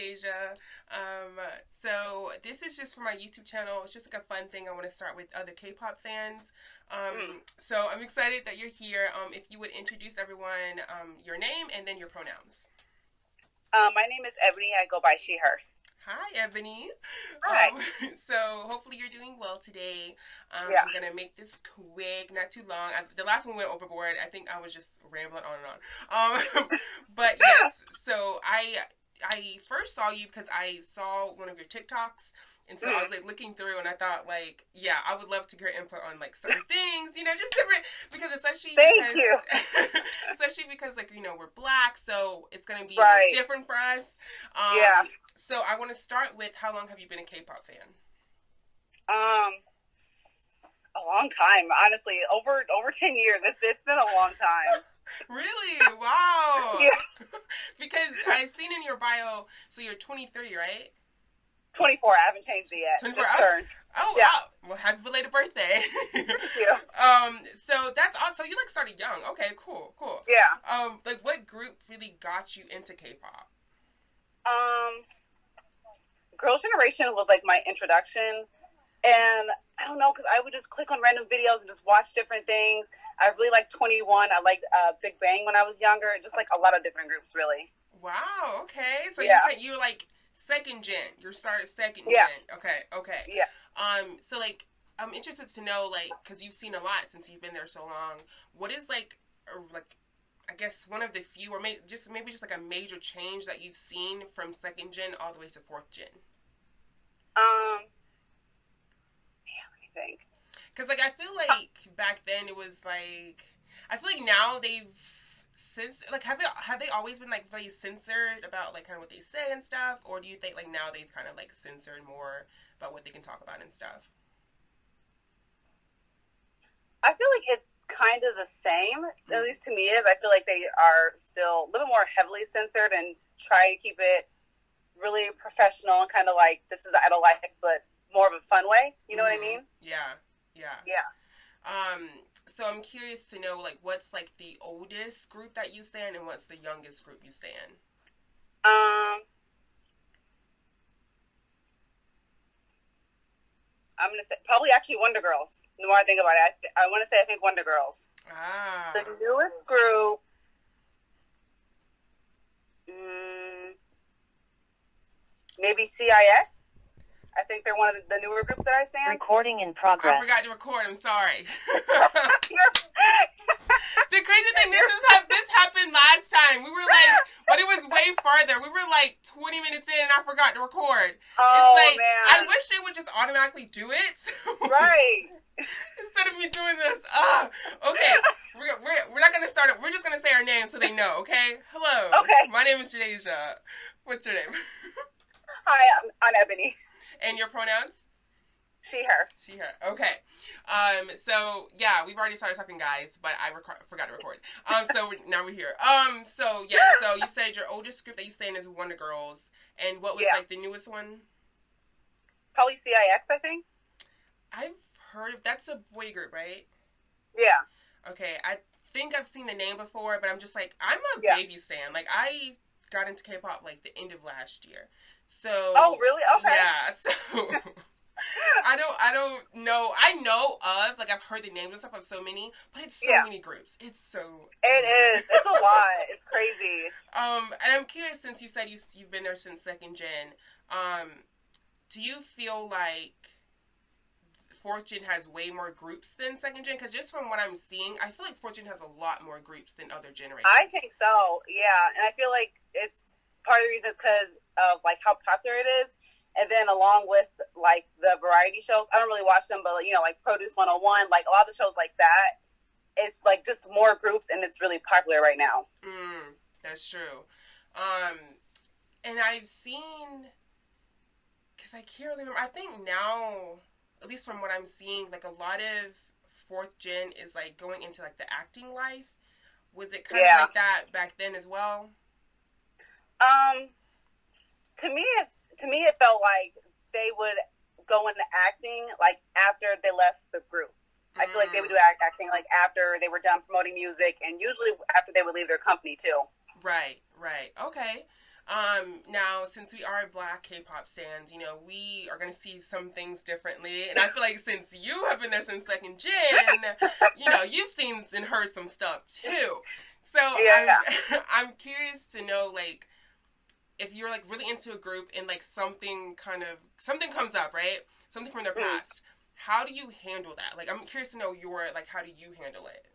Asia. So this is just for my YouTube channel. It's just like a fun thing I want to start with other K-pop fans. So I'm excited that you're here. If you would introduce everyone, your name and then your pronouns. My name is Ebony. I go by she, her. Hi, Ebony. Hi. So hopefully you're doing well today. Yeah. I'm gonna make this quick, not too long. The last one went overboard. I think I was just rambling on and on. But yes, so I first saw you because I saw one of your TikToks. And so I was like looking through, and I thought like, yeah, I would love to get input on like certain things, just different because Thank you. especially because like we're Black, so it's gonna be Right. different for us. Yeah. So I want to start with how long have you been a K-pop fan? A long time, honestly. Over 10 years. It's been a long time. Really? Wow. Yeah. Because I've seen in your bio, so you're 23, right? 24. I haven't changed it yet. 24. Just turned. Oh, Yeah. wow. Well, happy belated birthday. Thank you. So that's awesome. So you like started young. Okay, cool. Yeah. Like what group really got you into K-pop? Girls' Generation was like my introduction. And I don't know, because I would just click on random videos and just watch different things. I really liked 21. I liked Big Bang when I was younger. Just like a lot of different groups, really. Wow, okay. So Yeah. you were like second gen. You started second Yeah. gen. Okay. Yeah. So like I'm interested to know like because you've seen a lot since you've been there so long. What is like I guess one of the few or maybe just like a major change that you've seen from second gen all the way to fourth gen? Let me think. Because like I feel like back then it was like I feel like now they've like have they always been like very censored about like kind of what they say and stuff, or do you think like now they've kind of like censored more about what they can talk about and stuff? I feel like it's kind of the same, at least to me is. I feel like they are still a little more heavily censored and try to keep it really professional and kind of like this is the idol life, but more of a fun way. You know what I mean? Yeah. So I'm curious to know like what's like the oldest group that you stand and what's the youngest group you stand? I'm gonna say probably actually Wonder Girls. The more I think about it, I want to say I think Wonder Girls. Ah. The newest group. Maybe CIX. I think they're one of the newer groups that I stand. Recording in progress. I forgot to record. I'm sorry. The crazy thing, this happened last time. We were like, but it was way farther. We were like 20 minutes in, and I forgot to record. Oh, it's like, man. I wish they would just automatically do it. Right. Instead of me doing this. Okay. We're not gonna start it. We're just gonna say our name so they know. Okay. Hello. Okay. My name is Jadasia. What's your name? Hi, I'm Ebony. And your pronouns? She, her. She, her. Okay. So, yeah, we've already started talking, guys, but I forgot to record. So now we're here. So, yeah, so you said your oldest group that you stay in is Wonder Girls. And what was, like, the newest one? Probably CIX, I think. I've heard of, that's a boy group, right? Yeah. Okay, I think I've seen the name before, but I'm just like, I'm a baby stan. Like, I got into K-pop, like, the end of last year. So. Oh, really? Okay. Yeah, so. I don't know. I know of, like, I've heard the names and stuff of so many, but it's so many groups. It's so. It is. It's a lot. It's crazy. And I'm curious, since you said you've been there since second gen, do you feel like fourth gen has way more groups than second gen? Because just from what I'm seeing, I feel like fourth gen has a lot more groups than other generations. I think so, yeah. And I feel like it's part of the reason is because of, like, how popular it is. And then along with, like, the variety shows, I don't really watch them, but, like Produce 101, like, a lot of the shows like that, it's, like, just more groups, and it's really popular right now. That's true. And I've seen, because I can't really remember, I think now, at least from what I'm seeing, like, a lot of fourth gen is, like, going into, like, the acting life. Was it kind of like that back then as well? To me, it felt like they would go into acting, like, after they left the group. I feel like they would do acting, like, after they were done promoting music, and usually after they would leave their company, too. Right. Okay. Now, since we are Black K-pop stands, you know, we are going to see some things differently. And I feel like since you have been there since second gen, you know, you've seen and heard some stuff too. So Yeah. I'm curious to know, like, if you're like really into a group and like something comes up, right? Something from their past. How do you handle that? Like, I'm curious to know how do you handle it?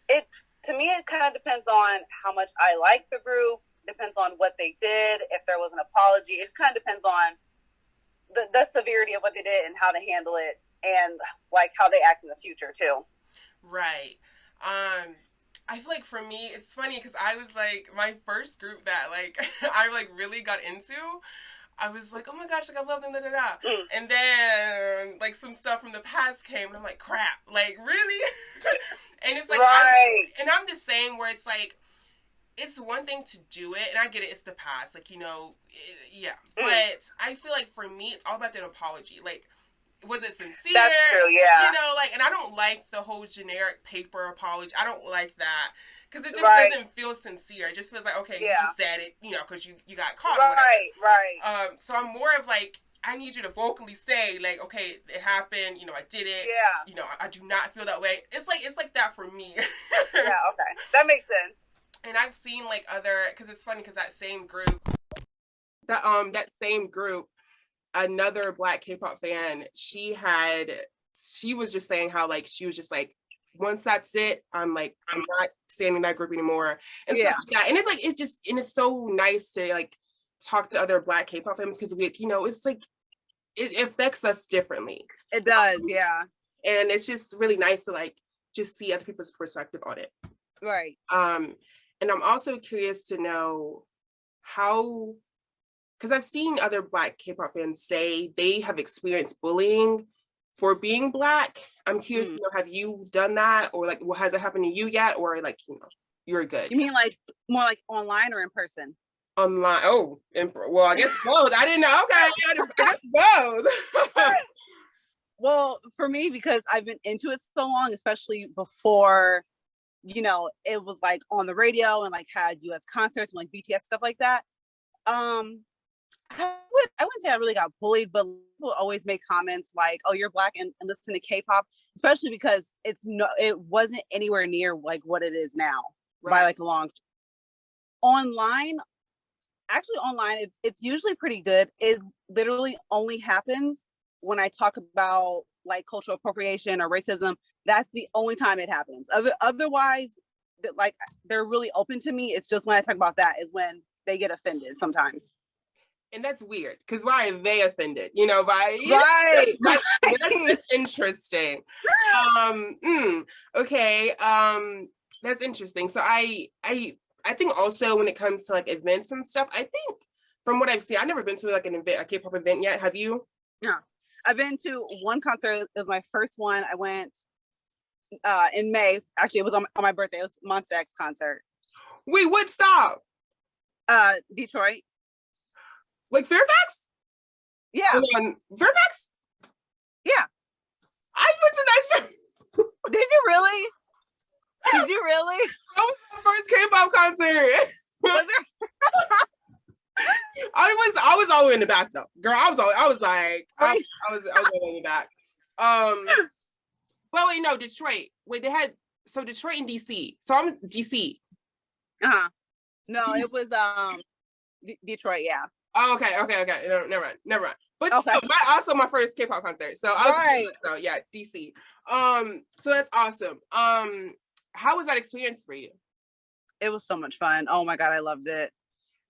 It to me it kind of depends on how much I like the group. Depends on what they did. If there was an apology, it just kind of depends on the severity of what they did and how they handle it, and like how they act in the future too. Right. I feel like for me, it's funny because I was like my first group that like I like really got into. I was like, oh my gosh, like I love them, da da da. And then like some stuff from the past came, and I'm like, crap, like really? And it's like, right. I'm the same where it's like, it's one thing to do it, and I get it, it's the past, like, you know, yeah. But I feel like for me, it's all about the apology. Like, was it sincere? That's true, yeah. You know, like, and I don't like the whole generic paper apology. I don't like that. Because it just doesn't feel sincere. It just feels like, okay, you just said it, you know, because you got caught. Right. So I'm more of like, I need you to vocally say, like, okay, it happened, you know, I did it. Yeah. You know, I do not feel that way. It's like that for me. Yeah, okay. That makes sense. And I've seen like because it's funny because that same group, another Black K-pop fan, she was just saying how like she was just like, once that's it, I'm not standing in that group anymore. And stuff like that. And it's like it's so nice to like talk to other Black K-pop fans because we, you know, it's like it affects us differently. It does, yeah. And it's just really nice to like just see other people's perspective on it. Right. And I'm also curious to know how, because I've seen other Black K-pop fans say they have experienced bullying for being Black. I'm curious to know, have you done that, or like, has it happened to you yet, or like, you know, you're good? You mean like more like online or in person? Online. Oh, well, I guess both. I didn't know. Okay, I guess both. Well, for me, because I've been into it so long, especially before, you know, it was like on the radio and like had US concerts and like BTS stuff like that. I wouldn't say I really got bullied, but people always make comments like, "Oh, you're Black and listen to K-pop," especially because it wasn't anywhere near like what it is now by like a long. Online, it's usually pretty good. It literally only happens when I talk about like cultural appropriation or racism. That's the only time it happens. Otherwise, like they're really open to me. It's just when I talk about that is when they get offended sometimes. And that's weird, because why are they offended? You know, right. That's interesting. Okay. That's interesting. So I think also when it comes to like events and stuff, I think from what I've seen, I've never been to like an event, a K-pop event yet. Have you? Yeah, I've been to one concert. It was my first one. I went in May. Actually, it was on my birthday. It was Monsta X concert. Wait, what stop? Detroit. Like Fairfax? Yeah. Fairfax? Yeah. I went to that show. Did you really? Did you really? That was my first K-pop concert. Was there? I was all the way in the back though. Girl, I was all the way in the back. Well, wait, no, Detroit. Wait, they had Detroit and DC. So I'm DC. No, it was Detroit, yeah. Oh, okay. No, never mind. But okay. Also my first K-pop concert. So I was so yeah, DC. So that's awesome. How was that experience for you? It was so much fun. Oh my God, I loved it.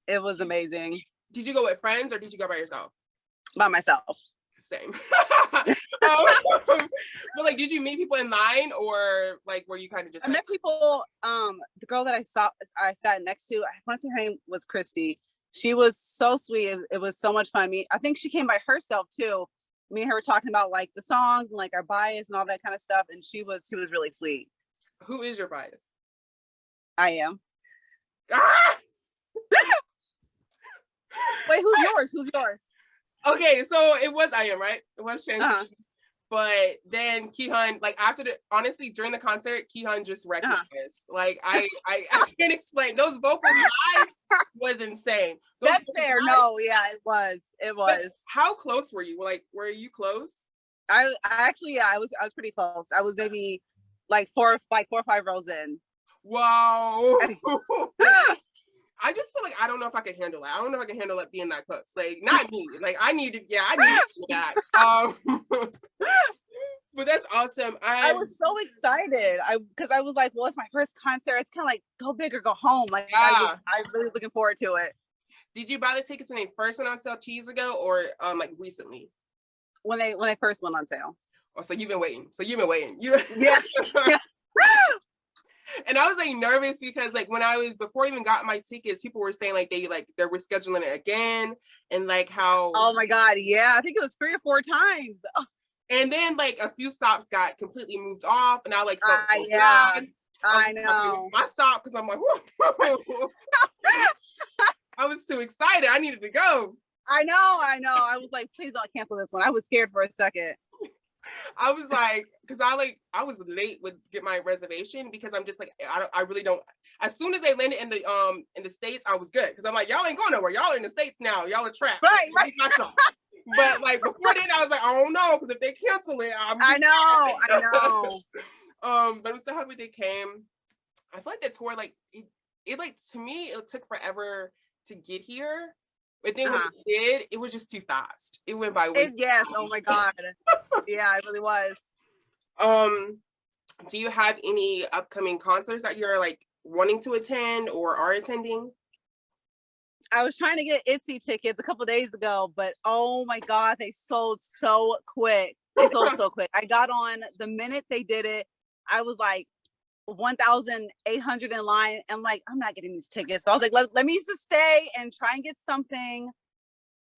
It was amazing. Did you go with friends or did you go by yourself? By myself. Same. But like, did you meet people in line, or like were you kind of just? I met people. The girl that I sat next to, I want to say her name was Christy. She was so sweet. It was so much fun. I think she came by herself too. Me and her were talking about like the songs and like our bias and all that kind of stuff. And she was really sweet. Who is your bias? I am. Ah! Wait, who's yours? Okay, so it was I am, right? It was Shang. But then Kihyun, like honestly, during the concert, Kihyun just wrecked my ass. Like I can't explain. Those vocals live was insane. That's fair. No, yeah, it was. But how close were you? Like, were you close? I actually, yeah, I was pretty close. I was maybe like four or five rows in. Wow. I just feel like I don't know if I can handle it. I don't know if I can handle it being that close. Like, not me. Like, I needed that. But that's awesome. I was so excited. Because I was like, well, it's my first concert. It's kind of like go big or go home. Like, I really was looking forward to it. Did you buy the tickets when they first went on sale 2 years ago, or like recently? When they first went on sale. Oh, so you've been waiting. Yeah. And I was like nervous because like before I even got my tickets, people were saying like they were scheduling it again, and like how. Oh my God, yeah, I think it was 3 or 4 times. Oh. And then like a few stops got completely moved off, and I like I know my stop because I'm like, I was too excited. I needed to go. I know. I was like, please don't cancel this one. I was scared for a second. I was like, because I was late with get my reservation because I'm just like I really don't. As soon as they landed in the States, I was good because I'm like, y'all ain't going nowhere. Y'all in the States now. Y'all are trapped. Right. But like before then, I was like, I don't know because if they cancel it, I know. But I'm so happy they came. I feel like the tour, like it like to me, it took forever to get here. But then when it did, it was just too fast. It went by. Yes. Oh my God. Yeah, it really was. Do you have any upcoming concerts that you're like wanting to attend or are attending? I was trying to get ITZY tickets a couple days ago, but oh my God, they sold so quick. I got on the minute they did it. I was like 1,800 in line. I'm like, I'm not getting these tickets. So I was like, let me just stay and try and get something.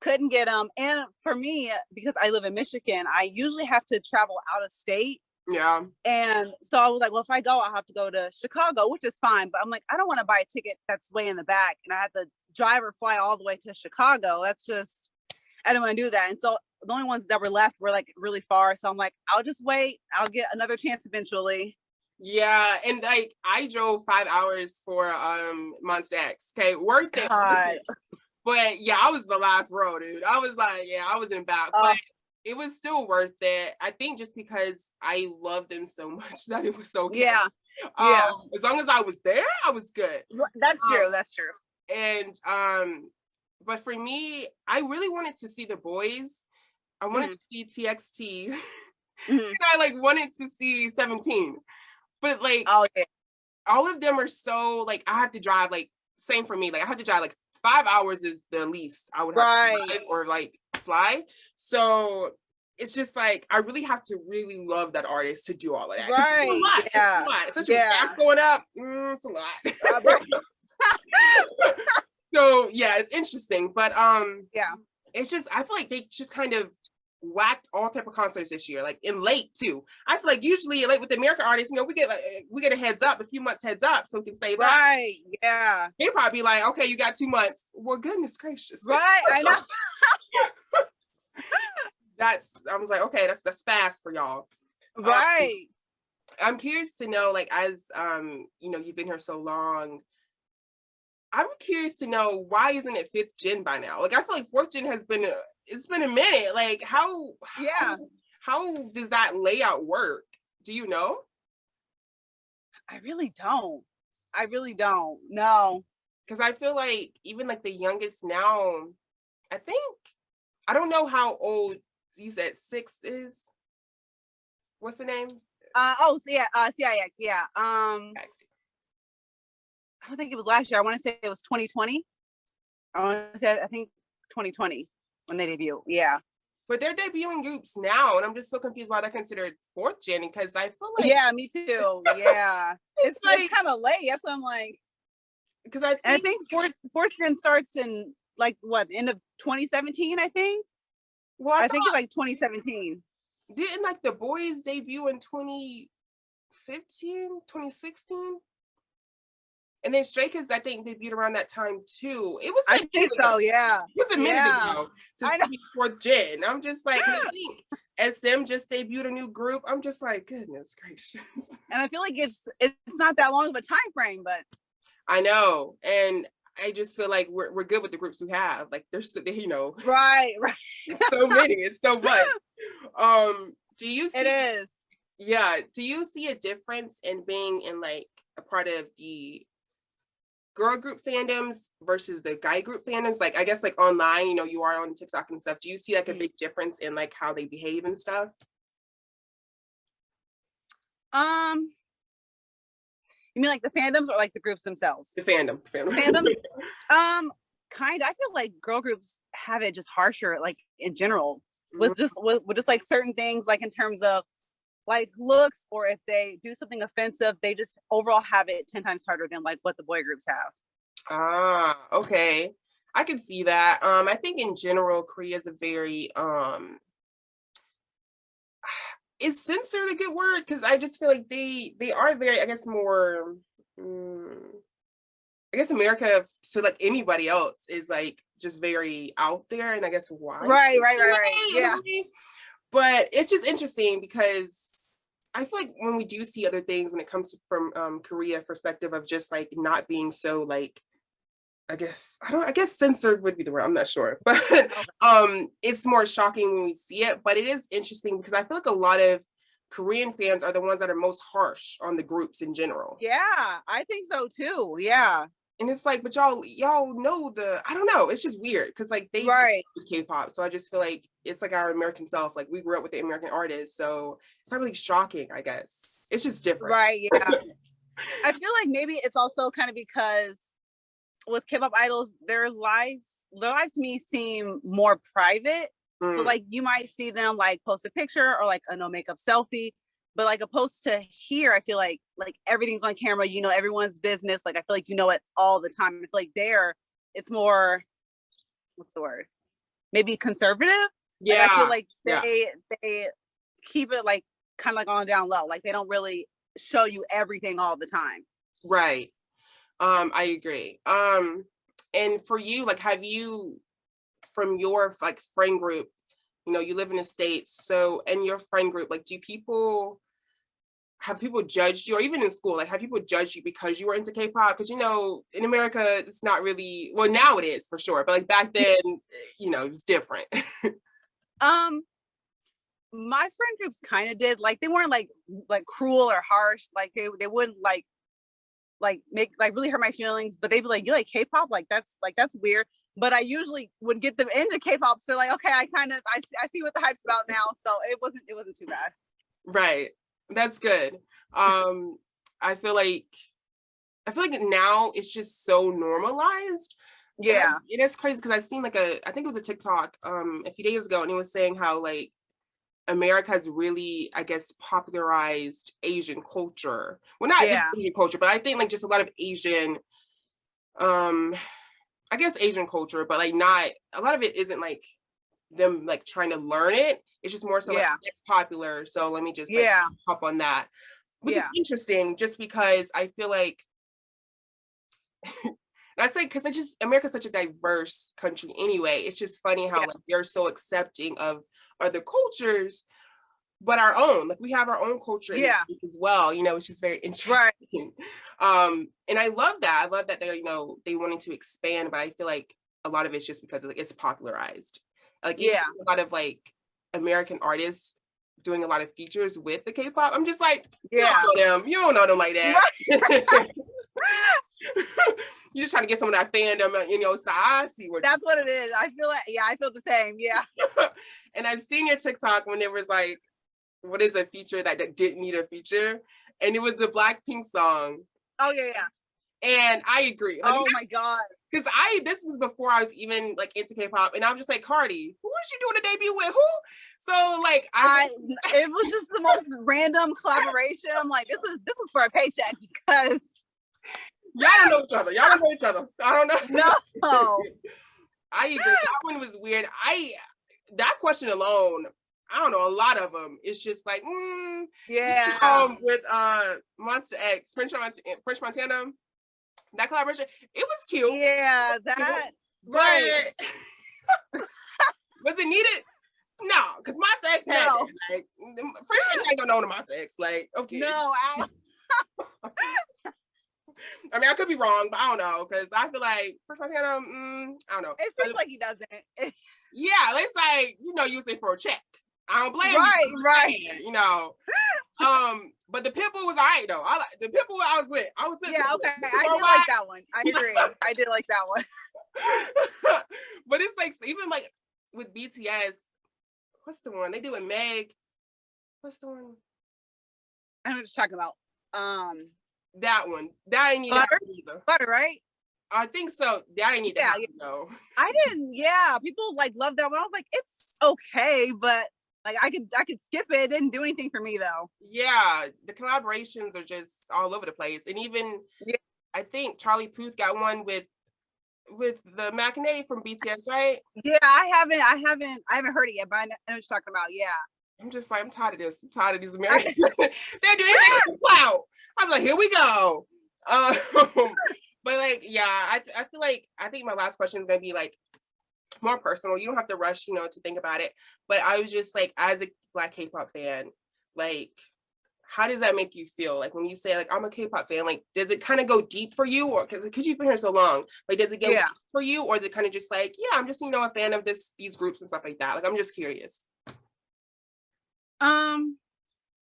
Couldn't get them. And for me, because I live in Michigan, I usually have to travel out of state. Yeah. And so I was like, well, if I go, I'll have to go to Chicago, which is fine. But I'm like, I don't want to buy a ticket that's way in the back. And I had the driver fly all the way to Chicago. That's just, I didn't want to do that. And so the only ones that were left were like really far. So I'm like, I'll just wait. I'll get another chance eventually. Yeah, and like I drove 5 hours for Monster X. Okay, worth it. God. But yeah, I was the last row, dude. I was like, yeah, I was in back. But it was still worth it. I think just because I loved them so much that it was so good. Yeah. As long as I was there, I was good. That's true. That's true. And but for me, I really wanted to see the boys. I wanted to see TXT. And I like wanted to see 17. But like all of them are so like I have to drive like same for me. Like I have to drive like 5 hours is the least I would have to drive or like fly. So it's just like I really have to really love that artist to do all of that. Right. It's a lot. Yeah. It's a lot. Especially with gas going up. It's a lot. So yeah, it's interesting. But it's just I feel like they just kind of whacked all type of concerts this year, like in late too. I feel like usually like with the American artists, you know, we get a heads up, a few months heads up, so we can save up. Right. Yeah. They probably like, okay, you got 2 months. Well, goodness gracious. Right. I know. I was like, okay, that's fast for y'all. Right. I'm curious to know, like, as you know, you've been here so long. I'm curious to know why isn't it 5th gen by now? Like, I feel like 4th gen has been it's been a minute. Like, how does that layout work? Do you know? I really don't. No. Because I feel like even like the youngest now, I don't know how old you said 6 is. What's the name? CIX. Yeah. I don't think it was last year. I want to say it was 2020. I think 2020 when they debut. Yeah. But they're debuting groups now, and I'm just so confused why they're considered 4th gen because I feel like yeah, me too. Yeah, it's like kind of late. That's what I'm like. Because I think 4th gen starts in like what end of 2017. I think. Well, I think it's like 2017. Didn't like the boys debut in 2015, 2016? And then Stray Kids, I think, debuted around that time too. It was I think so, yeah. It was a minute ago to see 4th gen. I'm just like, SM just debuted a new group. I'm just like, goodness gracious. And I feel like it's not that long of a time frame, but I know. And I just feel like we're good with the groups we have. Like there's, right. so many. It's so much. Do you see, it is. Yeah. Do you see a difference in being in like a part of the girl group fandoms versus the guy group fandoms? Like, I guess like online, you are on TikTok and stuff. Do you see like a big difference in like how they behave and stuff? You mean like the fandoms or like the groups themselves? The fandom. Fandoms. Kind of. I feel like girl groups have it just harsher, like in general, with just like certain things, like in terms of like looks, or if they do something offensive, they just overall have it 10 times harder than like what the boy groups have. Ah, okay. I can see that. I think in general, Korea is a very is censored a good word? Because I just feel like they are very, I guess, more I guess America to like anybody else is like just very out there, and I guess why. Right. Yeah. But it's just interesting because I feel like when we do see other things when it comes to from Korea perspective of just like not being so like, I guess censored would be the word, I'm not sure. But it's more shocking when we see it. But it is interesting because I feel like a lot of Korean fans are the ones that are most harsh on the groups in general. Yeah, I think so too. Yeah. And it's like, but y'all know I don't know, it's just weird because like they K-pop. So I just feel like it's like our American self. Like we grew up with the American artists. So it's not really shocking, I guess. It's just different. Right, yeah. I feel like maybe it's also kind of because with K-pop idols, their lives to me seem more private. So like you might see them like post a picture or like a no makeup selfie, but like opposed to here, I feel like everything's on camera, everyone's business. Like I feel like it all the time. I feel like there it's more, what's the word? Maybe conservative. Yeah. Like I feel like they keep it like kind of like on down low. Like they don't really show you everything all the time. Right. I agree. And for you, like, have you, from your like friend group, you live in the States, so in your friend group, like, have people judged you, or even in school, like, have people judged you because you were into K-pop? Because in America, it's not really, well, now it is for sure, but like back then, it was different. My friend groups kind of did, like, they weren't like cruel or harsh, like they wouldn't like make like really hurt my feelings, but they'd be like, you like K-pop, like that's weird. But I usually would get them into K-pop, so like, okay, I see what the hype's about now, so it wasn't too bad. Right, that's good. I feel like now it's just so normalized. Yeah, it is crazy because I've seen like I think it was a TikTok a few days ago, and it was saying how like America has really, I guess, popularized Asian culture. Well, not just Asian culture, but I think like just a lot of Asian, I guess Asian culture, but like not a lot of it isn't like them like trying to learn it. It's just more so like it's popular, so let me just like hop on that, which is interesting, just because I feel like. And I say because it's just America's such a diverse country anyway. It's just funny how like they're so accepting of other cultures, but our own, like we have our own culture as well. It's just very interesting. Right. And I love that. I love that they're they wanting to expand, but I feel like a lot of it's just because like it's popularized. Like a lot of like American artists doing a lot of features with the K-pop. I'm just like, you don't know them like that. Right. You're just trying to get some of that fandom, so I see where that's what it is. I feel the same. Yeah. And I've seen your TikTok when there was like, what is a feature that didn't need a feature? And it was the Blackpink song. Oh yeah. And I agree. Like, oh my God. Because this is before I was even like into K-pop, and I'm just like, Cardi, who was she doing a debut with? Who? So like it was just the most random collaboration. I'm like, this is for a paycheck, because y'all don't know each other. I don't know. No. I agree. That one was weird. That question alone, I don't know, a lot of them. It's just like, with Monster X, French Montana, that collaboration, it was cute. Yeah, that right. Was it needed? No, because my sex had No. it. Like, first thing I ain't gonna know to my sex. Like, okay. No, I mean, I could be wrong, but I don't know, because I feel like first thing I know, I don't know. it seems like he doesn't. Yeah, it's like, you know, you was in for a check. I don't blame you. Right. You know. But the pitbull was alright though. I like the pitbull I was with. Yeah, okay. I did like that one. I agree. I did like that one. But it's like even like with BTS, what's the one they do with Meg? What's the one? I know what you're talking about. That one. That ain't need Butter? either. Butter, right? I think so. That ain't need that. No. I didn't. Yeah, people like love that one. I was like, it's okay, but like I could skip it. It didn't do anything for me though. Yeah, the collaborations are just all over the place, and even I think Charlie Puth got one with the Mackinae from BTS, right? Yeah, I haven't heard it yet, but I know what you're talking about. Yeah. I'm just like, I'm tired of this. I'm tired of these Americans. They do anything for clout. I'm like, here we go. But like, yeah, I feel like I think my last question is gonna be like more personal. You don't have to rush, you know, to think about it. But I was just like, as a Black K-pop fan, like, how does that make you feel? Like when you say like I'm a K-pop fan, like does it kind of go deep for you, or because you've been here so long, like does it go deep for you, or is it kind of just like, yeah, I'm just, you know, a fan of these groups and stuff like that? Like I'm just curious.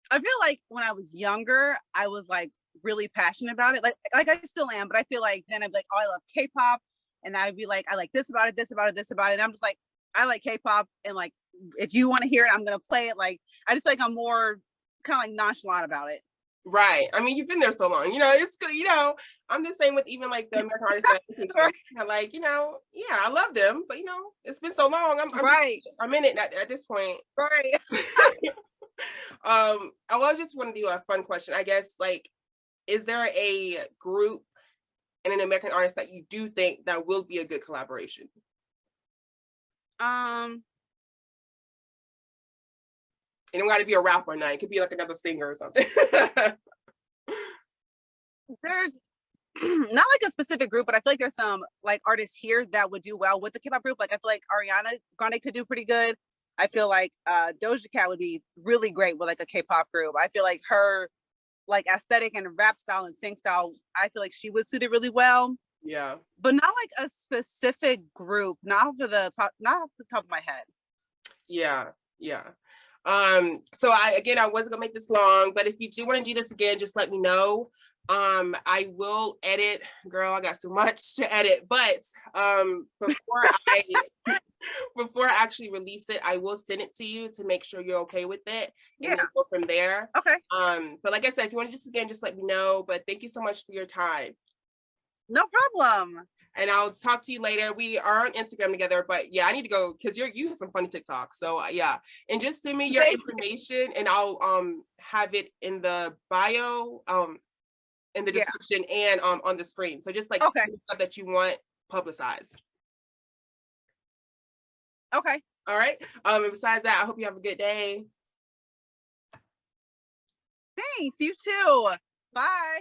I feel like when I was younger, I was like really passionate about it. Like I still am, but I feel like then I'd be like, oh, I love K-pop, and I'd be like, I like this about it, this about it, this about it. And I'm just like, I like K-pop, and like if you want to hear it, I'm gonna play it. Like I just feel like I'm more kind of like nonchalant about it. Right. I mean, you've been there so long. You know, it's good. You know, I'm the same with even like the American artists that I listen to. Like, you know, yeah, I love them, but you know, it's been so long. I'm in it at this point. Right. I was just want to do a fun question. I guess, like, is there a group and an American artist that you do think that will be a good collaboration? It don't got to be a rapper night. It could be like another singer or something. There's not like a specific group, but I feel like there's some like artists here that would do well with the K-pop group. Like I feel like Ariana Grande could do pretty good. I feel like Doja Cat would be really great with like a K-pop group. I feel like her like aesthetic and rap style and sing style, I feel like she would suit it really well. Yeah. But not like a specific group, not off the top of my head. Yeah. So I wasn't gonna make this long, but if you do want to do this again, just let me know. I will edit, girl, I got so much to edit, but before I actually release it, I will send it to you to make sure you're okay with it, and then go from there. Okay. But like I said, if you want to just let me know. But thank you so much for your time. No problem. And I'll talk to you later. We are on Instagram together, but yeah, I need to go because you have some funny TikToks. So yeah, and just send me your information, and I'll have it in the bio, in the description, and on the screen. So just like stuff that you want publicized. Okay. All right. And besides that, I hope you have a good day. Thanks. You too. Bye.